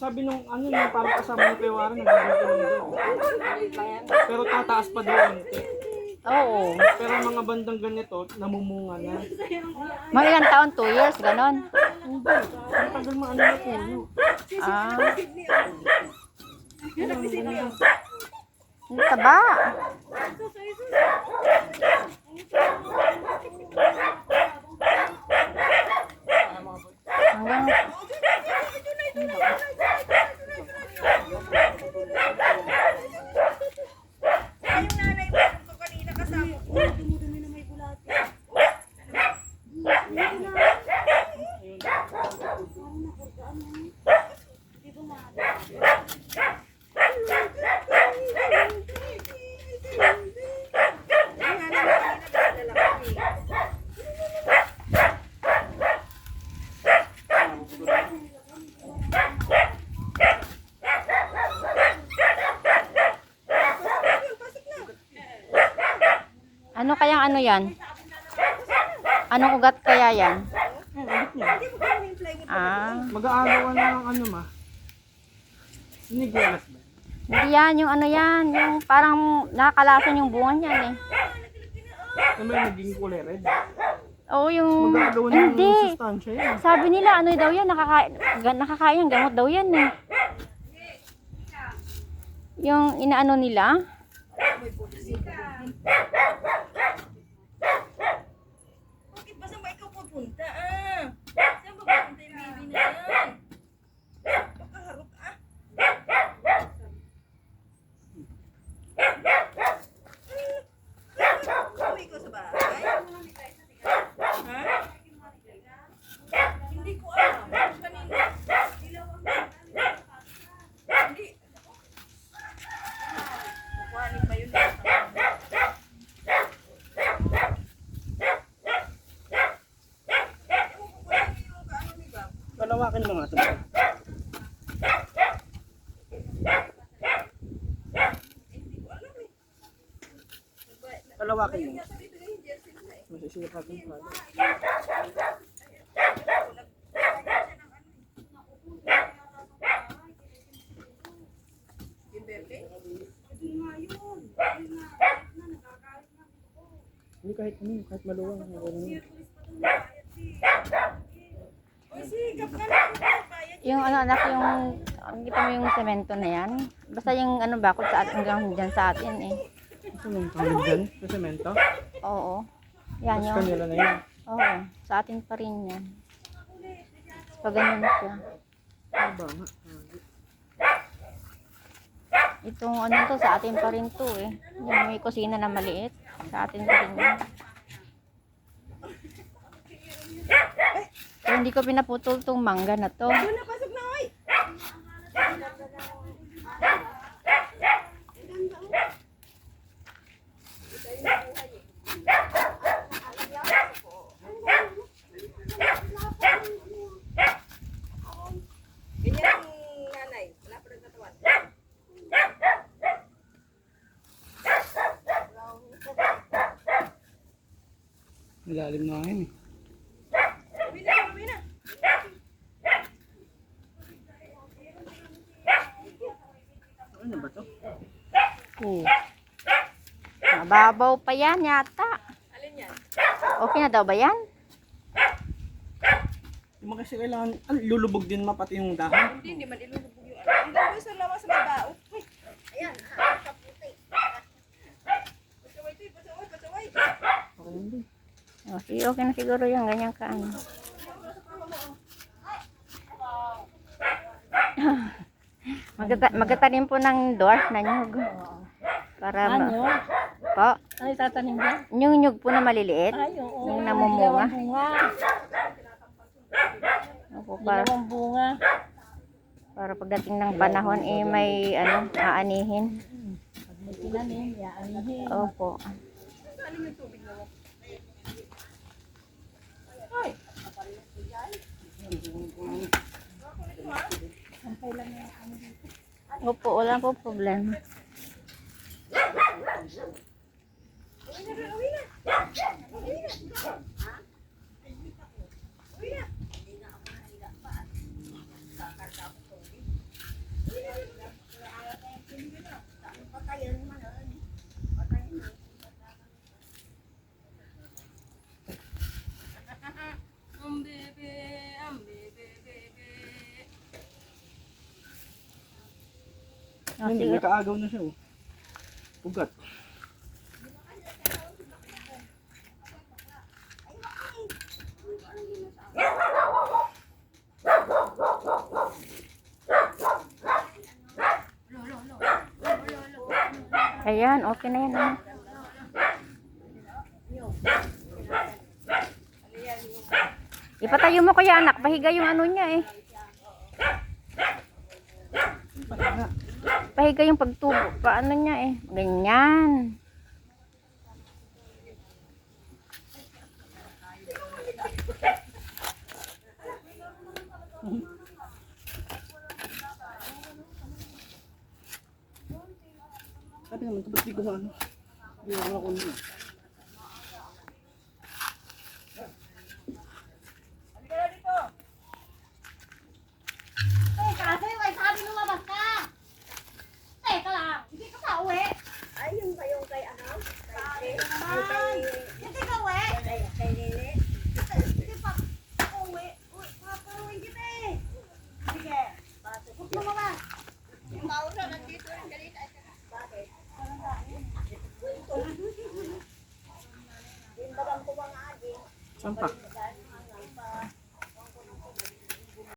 sabi nung ano yung parang kasama ni Pewaran, nagdito lang daw. Pero tataas pa daw konti. Oo. Pero mga bandang ganito, namumunga na. Mga ilang taon? 2 years, ganon. Hindi, ang tagal maano na puno. Ah. Ang taba. Hanggang Yung nanay mo, ito kanina kasama ko. Dumudumi na may bulati. ano kayang ano yan? Anong ugat kaya yan? Ah. Mag-aagawan na ng ano ma. Sinigyanas ba? Hindi yan, yung ano yan, yung parang nakakalason yung bunga niyan eh. Na may naging kulay red. Oo, yung... Mag-aagawan na Hindi. ng sustansya yan. Sabi nila, ano daw yan, nakakain, gamot daw yan eh. Yung inaano nila. Bakit ba saan ba ikaw pupunta ah? Saan ba pupunta yung baby na yan? Pakaharap ah. Uwi ko sa bahay? Ha? Hindi ko alam. Kanina. Hindi. Kukuhanin pa yun. Palawakin mo nga ito. Palawakin mo. Masisipag yung pala. Hindi kahit ano, kahit maluwang. Yung ano anak, yung kita mo yung semento na yan. Basta yung ano bakod sa atin hanggang dyan sa atin eh. Ano yung tawag dyan? Sa semento? Oo. Yan Tapos yung. kanila na yun. Oo. Sa atin pa rin yan. Pag ganyan siya. Ano ba nga? Itong ano to sa atin pa rin to eh. Yung may kusina na maliit. Sa atin pa rin yan. Pero hindi ko pinaputol tong mangga na to. Doon na, pasok na, oy! Ganyan ang nanay. Wala pa rin katawan. Malalim na ngayon eh. Uwi na, uwi na. Ano ba to? Oo. Mababaw pa yan yata. Alin yan? Okay na daw ba yan? Yung mga kasi kailangan, lulubog din mapati yung dahon. Hindi man ilulubog yung ano. Hindi ko sa lawas sa may bao. Ayan, kaputi. Pasaway, pasaway, pasaway. Okay lang din. O, sige, okay na siguro yung ganyan ka ano. Magtatanim po ng dwarf na nyug. Para Ano? po. Ay, tatanim ba? Yung nyug po na maliliit. Ay, oo. Yung namumunga. Dalawang bunga. Opo, para, Dalawang bunga. para pagdating ng panahon eh may ano, aanihin. Pag may tinanim, yaanihin. Opo. Opo, wala po problema. hindi, may kaagaw na siya oh. Ugat. Ayan, okay na yan. Ah. Ipatayo mo kaya anak, pahiga yung ano niya eh. Pahiga yung pagtubo, paano niya eh. Ganyan. Sabi naman, ba't di ko na ano? Hindi ako ako nila. Kasi may sabi lumabas ka. Teka lang, hindi ka pa uwi. Ay, yun ba yung kay ano? Kay Hindi ka uwi. kay Lili? Hindi pa uwi. Paparuin kita eh. Sige. Huwag lumabas. Yung mauna nandito yung galit. Bakit? Yung bagang kumangagi. Saan pa?